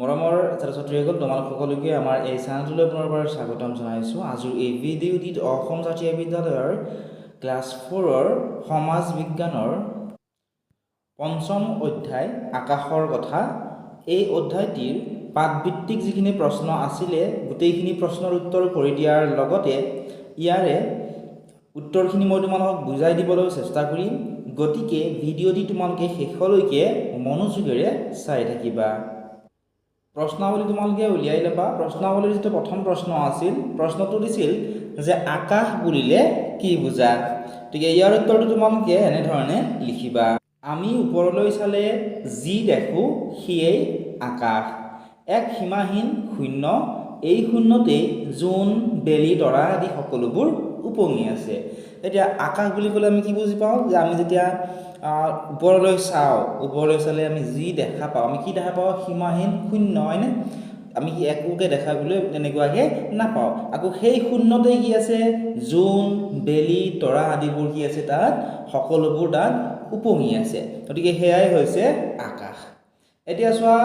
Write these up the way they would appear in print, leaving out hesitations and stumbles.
মৰমৰ ছাত্ৰ-ছাত্ৰীসকল তোমালোক সকলোকে আমাৰ এই চেনেলটোলৈ পুনৰবাৰ স্বাগতম জনাইছোঁ। আজিৰ এই ভিডিঅ'টিত অসম জাতীয় বিদ্যালয়ৰ ক্লাছ 4ৰ সমাজ বিজ্ঞানৰ পঞ্চম অধ্যায় আকাশৰ কথা এই অধ্যায়টিৰ পাঠভিত্তিক যিখিনি প্ৰশ্ন আছিলে গোটেইখিনি প্ৰশ্নৰ উত্তৰ কৰি দিয়াৰ লগতে ইয়াৰে উত্তৰখিনি মই তোমালোকক বুজাই দিবলৈ চেষ্টা কৰিম। গতিকে ভিডিঅ'টি তোমালোকে শেষলৈকে মনোযোগেৰে চাই থাকিবা। প্ৰশ্নাৱলী তোমালোকে উলিয়াই ল'বা। প্ৰশ্নাৱলীৰ যিটো প্ৰথম প্ৰশ্ন আছিল, প্ৰশ্নটো দিছিল যে আকাশ বুলিলে কি বুজা। গতিকে ইয়াৰ উত্তৰটো তোমালোকে এনেধৰণে লিখিবা। আমি ওপৰলৈ চালে যি দেখোঁ সিয়েই আকাশ, এক সীমাহীন শূন্য, এই শূন্যতেই জোন, বেলি, তৰা আদি সকলোবোৰ উপঙি আছে। এতিয়া আকাশ বুলি ক'লে আমি কি বুজি পাওঁ যে আমি যেতিয়া ওপৰলৈ চাওঁ, ওপৰলৈ চালে আমি যি দেখা পাওঁ, আমি কি দেখা পাওঁ? সীমাহীন শূন্য, হয়নে? আমি কি একোকে দেখাবলৈ তেনেকুৱাকৈ নাপাওঁ। আকৌ সেই শূন্যতেই কি আছে? জোন, বেলি, তৰা আদিবোৰ কি আছে? তাত সকলোবোৰ তাত উপঙি আছে। গতিকে সেয়াই হৈছে আকাশ। এতিয়া চোৱা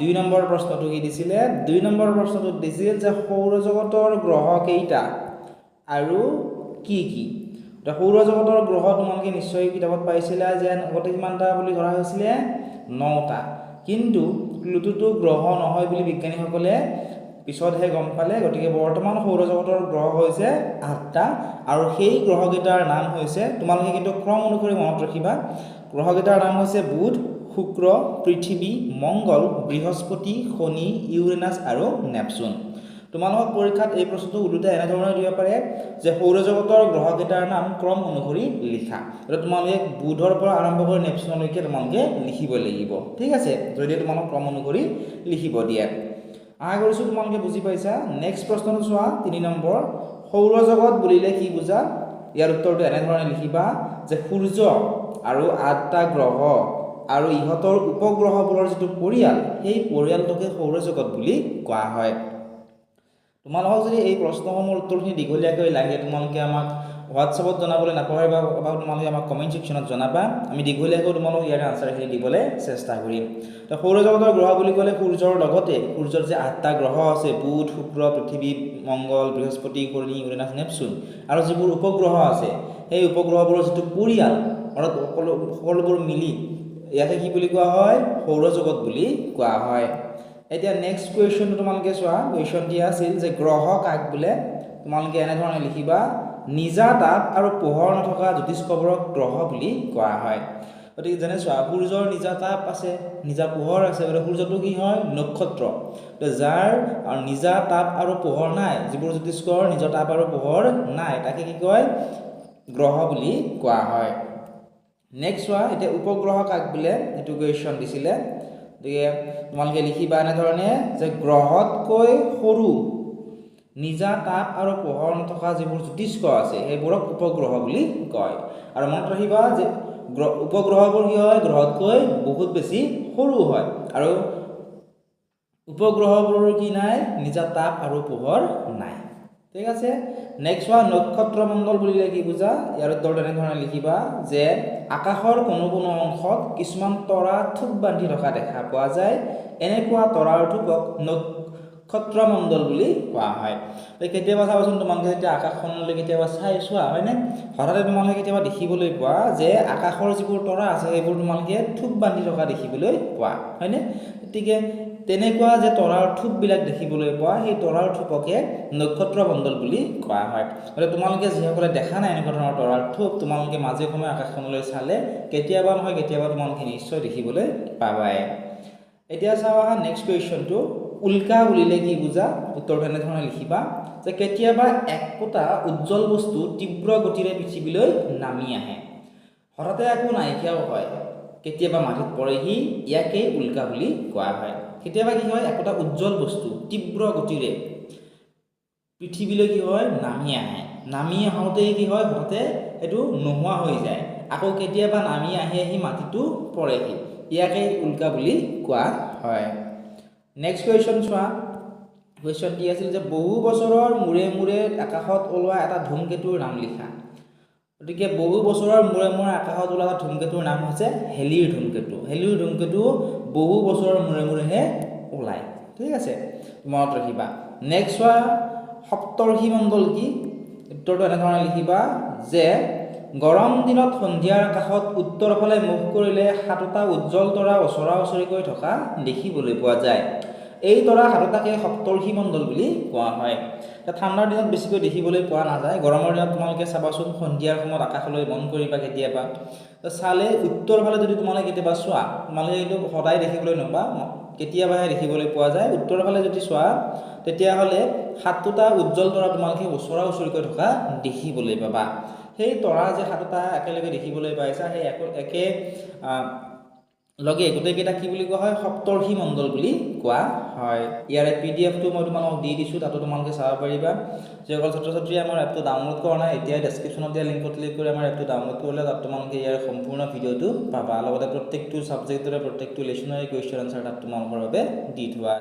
২ নম্বৰ প্ৰশ্নটো কি দিছিলে? ২ নম্বৰ প্ৰশ্নটোত দিছিল যে সৌৰজগতৰ গ্ৰহ কেইটা আৰু কি কি? সৌৰজগতৰ গ্ৰহ তোমালোকে নিশ্চয় কিতাপত পাইছিলা যে আগতে কিমানটা বুলি ধৰা হৈছিলে? ৯টা। কিন্তু প্লুটোটো গ্ৰহ নহয় বুলি বিজ্ঞানীসকলে পিছতহে গম পালে। গতিকে বৰ্তমান সৌৰজগতৰ গ্ৰহ হৈছে ৮টা আৰু সেই গ্ৰহকেইটাৰ নাম হৈছে, তোমালোকে কিন্তু ক্ৰম অনুসৰি মনত ৰাখিবা, গ্ৰহকেইটাৰ নাম হৈছে বুধ, শুক্ৰ, পৃথিৱী, মংগল, বৃহস্পতি, শনি, ইউৰেনাছ আৰু নেপচুন। তোমালোকক পৰীক্ষাত এই প্ৰশ্নটো ওলোটাই এনেধৰণে দিব পাৰে যে সৌৰজগতৰ গ্ৰহকেইটাৰ নাম ক্ৰম অনুসৰি লিখা। এতিয়া তোমালোকে বুধৰ পৰা আৰম্ভ কৰি নেপচুনলৈকে তোমালোকে লিখিব লাগিব, ঠিক আছে, যদি তোমালোক ক্ৰম অনুসৰি লিখিব দিয়ে। আশা কৰিছোঁ তোমালোকে বুজি পাইছা। নেক্সট প্ৰশ্নটো চোৱা ৩ নম্বৰ, সৌৰজগত বুলিলে কি বুজা? ইয়াৰ উত্তৰটো এনেধৰণে লিখিবা যে সূৰ্য আৰু 8টা গ্ৰহ আৰু ইহঁতৰ উপগ্ৰহবোৰৰ যিটো পৰিয়াল, সেই পৰিয়ালটোকে সৌৰজগত বুলি কোৱা হয়। তোমালোকক যদি এই প্ৰশ্নসমূহৰ উত্তৰখিনি দীঘলীয়াকৈ লাগে, তোমালোকে আমাক হোৱাটছআপত জনাবলৈ নাপাহৰিবা বা তোমালোকে আমাক কমেণ্ট ছেকশ্যনত জনাবা। আমি দীঘলীয়াকৈ তোমালোক ইয়াৰ আনচাৰখিনি দিবলৈ চেষ্টা কৰিম। তো সৌৰজগতৰ গ্ৰহ বুলি ক'লে সূৰ্যৰ লগতে সূৰ্যৰ যে 8টা গ্ৰহ আছে, বুধ, শুক্ৰ, পৃথিৱী, মংগল, বৃহস্পতি, শনি, ইউৰেনাছ, নেপচুন, আৰু যিবোৰ উপগ্ৰহ আছে সেই উপগ্ৰহবোৰৰ যিটো পৰিয়াল, অৰ্থাৎ সকলোবোৰ মিলি ইয়াকে কি বুলি কোৱা হয়? সৌৰজগত বুলি কোৱা হয়। এতিয়া নেক্সট কুৱেশ্যনটো তোমালোকে চোৱা। কুৱেশ্যনটি আছিল যে গ্ৰহ কাক বোলে? তোমালোকে এনেধৰণে লিখিবা, নিজা তাপ আৰু পোহৰ নথকা জ্যোতিষ্কবোৰক গ্ৰহ বুলি কোৱা হয়। গতিকে যেনে চোৱা, সূৰ্যৰ নিজা তাপ আছে, নিজা পোহৰ আছে, গতিকে সূৰ্যটো কি হয়? নক্ষত্ৰ। তো যাৰ নিজা তাপ আৰু পোহৰ নাই, যিবোৰ জ্যোতিষ্কৰ নিজা তাপ আৰু পোহৰ নাই, তাকে কি কয়? গ্ৰহ বুলি কোৱা হয়। নেক্সট চোৱা, এতিয়া উপগ্ৰহ কাক বোলে? এইটো কুৱেশ্যন দিছিলে। গতিকে তোমালোকে লিখিবা এনেধৰণে যে গ্ৰহতকৈ সৰু, নিজা তাপ আৰু পোহৰ নথকা যিবোৰ জ্যোতিষ্ক আছে সেইবোৰক উপগ্ৰহ বুলি কয়। আৰু মনত ৰাখিবা যে উপগ্ৰহবোৰ কি হয়? গ্ৰহতকৈ বহুত বেছি সৰু হয় আৰু উপগ্ৰহবোৰৰ কি নাই? নিজা তাপ আৰু পোহৰ নাই, ঠিক আছে। নেক্সট হোৱা, নক্ষত্ৰ মণ্ডল বুলিলে কি বুজা? ইয়াৰ উত্তৰটো এনেধৰণে লিখিবা যে আকাশৰ কোনো কোনো অংশত কিছুমান তৰা থোপ বান্ধি থকা দেখা পোৱা যায়, এনেকুৱা তৰাৰ থোপক নক্ষত্ৰ মণ্ডল বুলি কোৱা হয়। কেতিয়াবা চাবাচোন, তোমালোকে যেতিয়া আকাশখনলৈ কেতিয়াবা চোৱা, হয়নে? হঠাতে তোমালোকে কেতিয়াবা দেখিবলৈ পোৱা যে আকাশৰ যিবোৰ তৰা আছে সেইবোৰ তোমালোকে থোপ বান্ধি থকা দেখিবলৈ পোৱা, হয়নে? গতিকে তেনেকুৱা যে তৰাৰ থোপবিলাক দেখিবলৈ পোৱা, সেই তৰাৰ থোপকে নক্ষত্ৰ মণ্ডল বুলি কোৱা হয়। গতিকে তোমালোকে যিসকলে দেখা নাই এনেকুৱা ধৰণৰ তৰাৰ থোপ, তোমালোকে মাজে সময়ে আকাশখনলৈ চালে কেতিয়াবা নহয় কেতিয়াবা তোমালোকে নিশ্চয় দেখিবলৈ পাবাই। এতিয়া চাওঁ আহা নেক্সট কুৱেশ্যনটো, উল্কা বুলিলে কি বুজা? উত্তৰটো এনেধৰণে লিখিবা যে কেতিয়াবা একোটা উজ্জ্বল বস্তু তীব্ৰ গতিৰে পৃথিৱীলৈ নামি আহে, হঠাতে আকৌ নাইকিয়াও হয়, কেতিয়াবা মাটিত পৰেহি, ইয়াকেই উল্কা বুলি কোৱা হয়। কেতিয়াবা কি হয়? একোটা উজ্জ্বল বস্তু তীব্ৰ গতিৰে পৃথিৱীলৈ কি হয়? নামি আহে, নামি আহোঁতেই কি হয়? হঠাতে সেইটো নোহোৱা হৈ যায়, আকৌ কেতিয়াবা নামি আহি আহি মাটিতো পৰেহি, ইয়াকেই উল্কা বুলি কোৱা হয়। নেক্সট কুৱেশ্যন চোৱা। কুৱেশ্যন কি আছিল যে বহু বছৰৰ মূৰে মূৰে আকাশত ওলোৱা এটা ধূমকেতুৰ নাম লিখা। গতিকে বহু বছৰৰ মূৰে মূৰে আকাশত ওলোৱা ধূমকেতুৰ নাম হৈছে হেলিৰ ধূমকেতু। হেলিৰ ধূমকেতু বহু বছৰৰ মূৰে মূৰেহে ওলায় ঠিক আছে মনত ৰাখিবা নেক্সট হোৱা সপ্তৰ্ষি মণ্ডল কি উত্তৰটো এনেধৰণে লিখিবা যে গৰম দিনত সন্ধিয়াৰ কাষত উত্তৰ ফালে মুখ কৰিলে সাতটা উজ্জ্বল তৰা ওচৰা ওচৰিকৈ থকা দেখিবলৈ পোৱা যায় এই তৰা সাতটাকে সপ্তৰ্ষি মণ্ডল বুলি কোৱা হয় ঠাণ্ডাৰ দিনত বেছিকৈ দেখিবলৈ পোৱা নাযায় গৰমৰ দিনত তোমালোকে চাবাচোন সন্ধিয়াৰ সময়ত আকাশলৈ মন কৰিবা কেতিয়াবা চালে উত্তৰ ফালে যদি তোমালোকে কেতিয়াবা চোৱা তোমালোকে এইটো সদায় দেখিবলৈ নাপা কেতিয়াবাহে দেখিবলৈ পোৱা যায় উত্তৰ ফালে যদি চোৱা তেতিয়াহ'লে সাতটা উজ্জ্বল তৰা তোমালোকে ওচৰা ওচৰিকৈ থকা দেখিবলৈ পাবা সেই তৰা যে সাতটা একেলগে দেখিবলৈ পাইছা সেই একে লগে গোটেইকেইটা কি বুলি কোৱা হয় সপ্তৰ্ষি মণ্ডল বুলি কোৱা হয় ইয়াৰে পিডিএফটো মই তোমালোকক দি দিছোঁ তাতো তোমালোকে চাব পাৰিবা যিসকল ছাত্ৰ ছাত্ৰীয়ে আমাৰ এপটো ডাউনলোড কৰা নাই এতিয়া ডেছক্ৰিপশ্যনত দিয়া লিংকত ক্লিক কৰি আমাৰ এপটো ডাউনলোড কৰিলে তাত তোমালোকে ইয়াৰ সম্পূৰ্ণ ভিডিঅ'টো পাবা লগতে প্ৰত্যেকটো ছাবজেক্টৰে প্ৰত্যেকটো লেচনৰে কুৱেশ্যন আনচাৰ তাত তোমালোকৰ বাবে দি থোৱা